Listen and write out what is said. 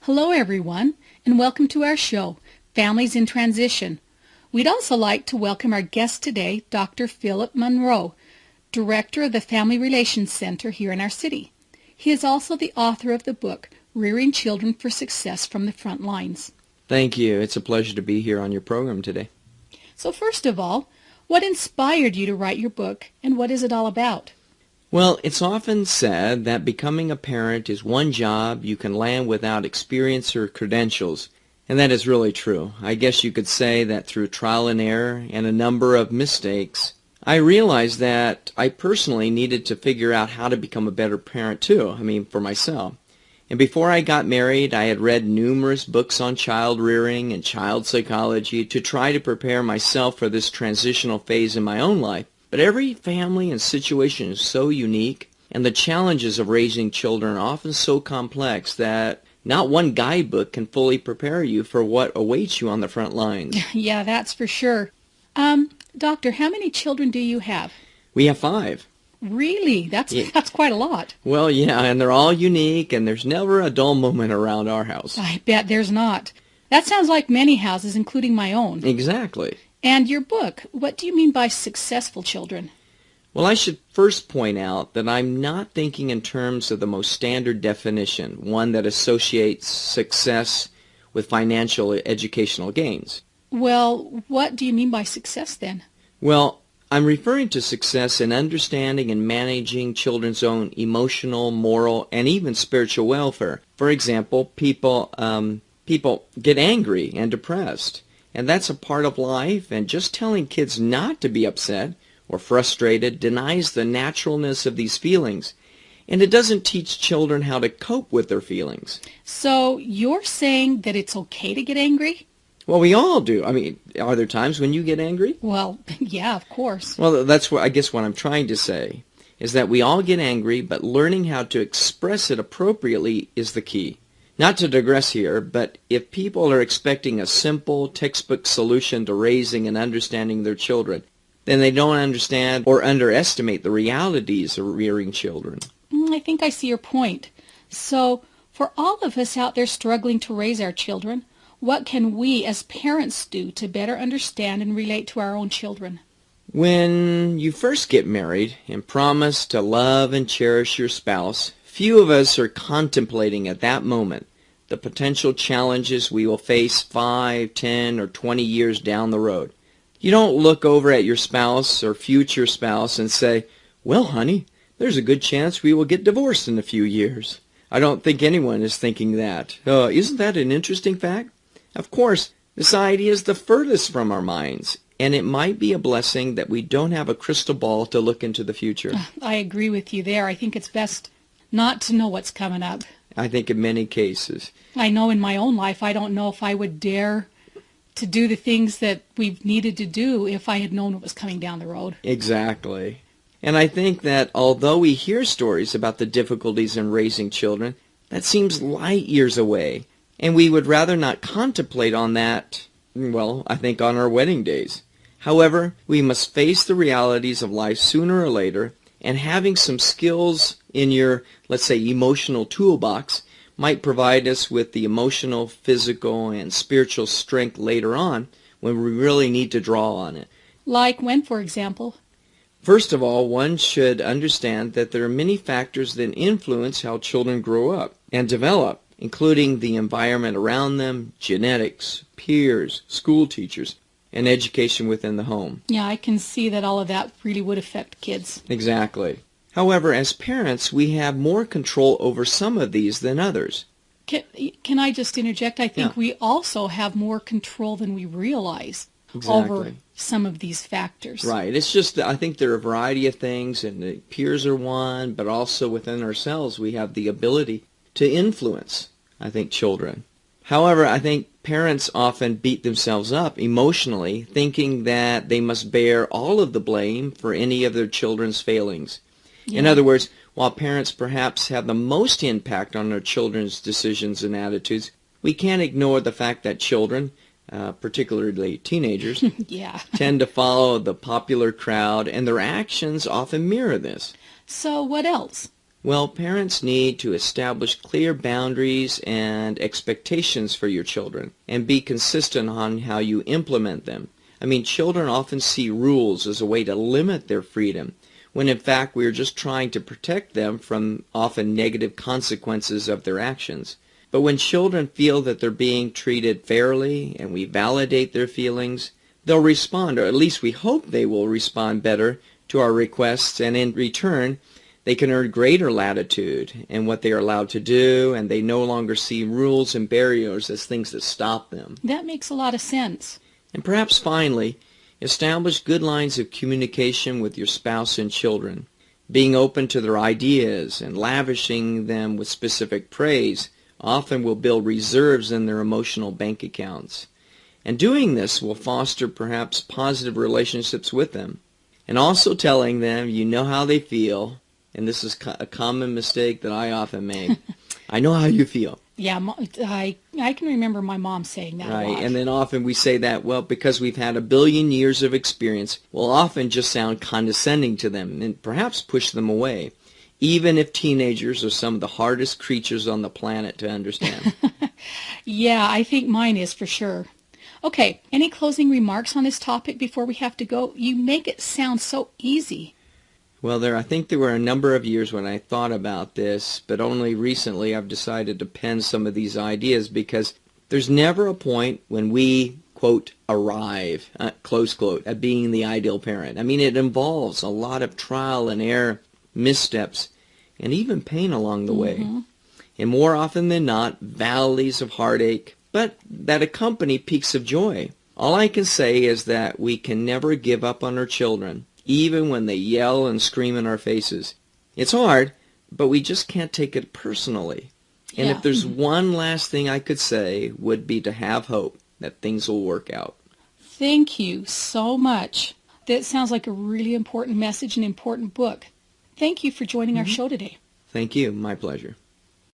Hello, everyone, and welcome to our show, Families in Transition. We'd also like to welcome our guest today, Dr. Philip Monroe, Director of the Family Relations Center here in our city. He is also the author of the book, Rearing Children for Success from the Front Lines. Thank you. It's a pleasure to be here on your program today. So first of all, what inspired you to write your book, and what is it all about? Well, it's often said that becoming a parent is one job you can land without experience or credentials, and that is really true. I guess you could say that through trial and error and a number of mistakes, I realized that I personally needed to figure out how to become a better parent too, for myself. And before I got married, I had read numerous books on child rearing and child psychology to try to prepare myself for this transitional phase in my own life. But every family and situation is so unique, and the challenges of raising children are often so complex that not one guidebook can fully prepare you for what awaits you on the front lines. Yeah, that's for sure. Doctor, how many children do you have? We have 5. Really? That's quite a lot. Well, yeah, and they're all unique, and there's never a dull moment around our house. I bet there's not. That sounds like many houses, including my own. Exactly. And your book, what do you mean by successful children? Well, I should first point out that I'm not thinking in terms of the most standard definition, one that associates success with financial educational gains. Well, what do you mean by success then? Well, I'm referring to success in understanding and managing children's own emotional, moral, and even spiritual welfare. For example, people get angry and depressed, and that's a part of life, and just telling kids not to be upset or frustrated denies the naturalness of these feelings, and it doesn't teach children how to cope with their feelings. So you're saying that it's okay to get angry? Well, we all do. Are there times when you get angry? Well, yeah, of course. Well, that's what I guess what I'm trying to say is that we all get angry, but learning how to express it appropriately is the key. Not to digress here, but if people are expecting a simple textbook solution to raising and understanding their children, then they don't understand or underestimate the realities of rearing children. I think I see your point. So, for all of us out there struggling to raise our children, what can we as parents do to better understand and relate to our own children? When you first get married and promise to love and cherish your spouse, few of us are contemplating at that moment the potential challenges we will face 5, 10, or 20 years down the road. You don't look over at your spouse or future spouse and say, "Well, honey, there's a good chance we will get divorced in a few years." I don't think anyone is thinking that. Isn't that an interesting fact? Of course, this idea is the furthest from our minds, and it might be a blessing that we don't have a crystal ball to look into the future. I agree with you there. I think it's best not to know what's coming up. I think in many cases. I know in my own life, I don't know if I would dare to do the things that we've needed to do if I had known what was coming down the road. Exactly. And I think that although we hear stories about the difficulties in raising children, that seems light years away. And we would rather not contemplate on that, I think on our wedding days. However, we must face the realities of life sooner or later, and having some skills in your, let's say, emotional toolbox might provide us with the emotional, physical, and spiritual strength later on when we really need to draw on it. Like when, for example? First of all, one should understand that there are many factors that influence how children grow up and develop, including the environment around them, genetics, peers, school teachers, and education within the home. Yeah, I can see that all of that really would affect kids. Exactly. However, as parents, we have more control over some of these than others. Can I just interject? I think we also have more control than we realize over some of these factors. Right. It's just that I think there are a variety of things, and the peers are one, but also within ourselves we have the ability to influence, I think, children. However, I think parents often beat themselves up emotionally, thinking that they must bear all of the blame for any of their children's failings. Yeah. In other words, while parents perhaps have the most impact on their children's decisions and attitudes, we can't ignore the fact that children, particularly teenagers, tend to follow the popular crowd, and their actions often mirror this. So what else? Well, parents need to establish clear boundaries and expectations for your children and be consistent on how you implement them. I mean, children often see rules as a way to limit their freedom, when in fact we are just trying to protect them from often negative consequences of their actions. But when children feel that they're being treated fairly and we validate their feelings, they'll respond, or at least we hope they will respond better to our requests, and in return, they can earn greater latitude in what they are allowed to do, and they no longer see rules and barriers as things that stop them. That makes a lot of sense. And perhaps finally, establish good lines of communication with your spouse and children. Being open to their ideas and lavishing them with specific praise often will build reserves in their emotional bank accounts. And doing this will foster perhaps positive relationships with them. And also telling them you know how they feel, and this is a common mistake that I often make. I know how you feel. Yeah, I can remember my mom saying that a lot. And then often we say that, well, because we've had a billion years of experience, we'll often just sound condescending to them and perhaps push them away, even if teenagers are some of the hardest creatures on the planet to understand. Yeah, I think mine is for sure. Okay, any closing remarks on this topic before we have to go? You make it sound so easy. Well, I think there were a number of years when I thought about this, but only recently I've decided to pen some of these ideas, because there's never a point when we, quote, arrive, close quote, at being the ideal parent. I mean, it involves a lot of trial and error, missteps, and even pain along the way. And more often than not, valleys of heartache, but that accompany peaks of joy. All I can say is that we can never give up on our children, even when they yell and scream in our faces. It's hard, but we just can't take it personally. And if there's one last thing I could say, would be to have hope that things will work out. Thank you so much. That sounds like a really important message and important book. Thank you for joining our show today. Thank you. My pleasure.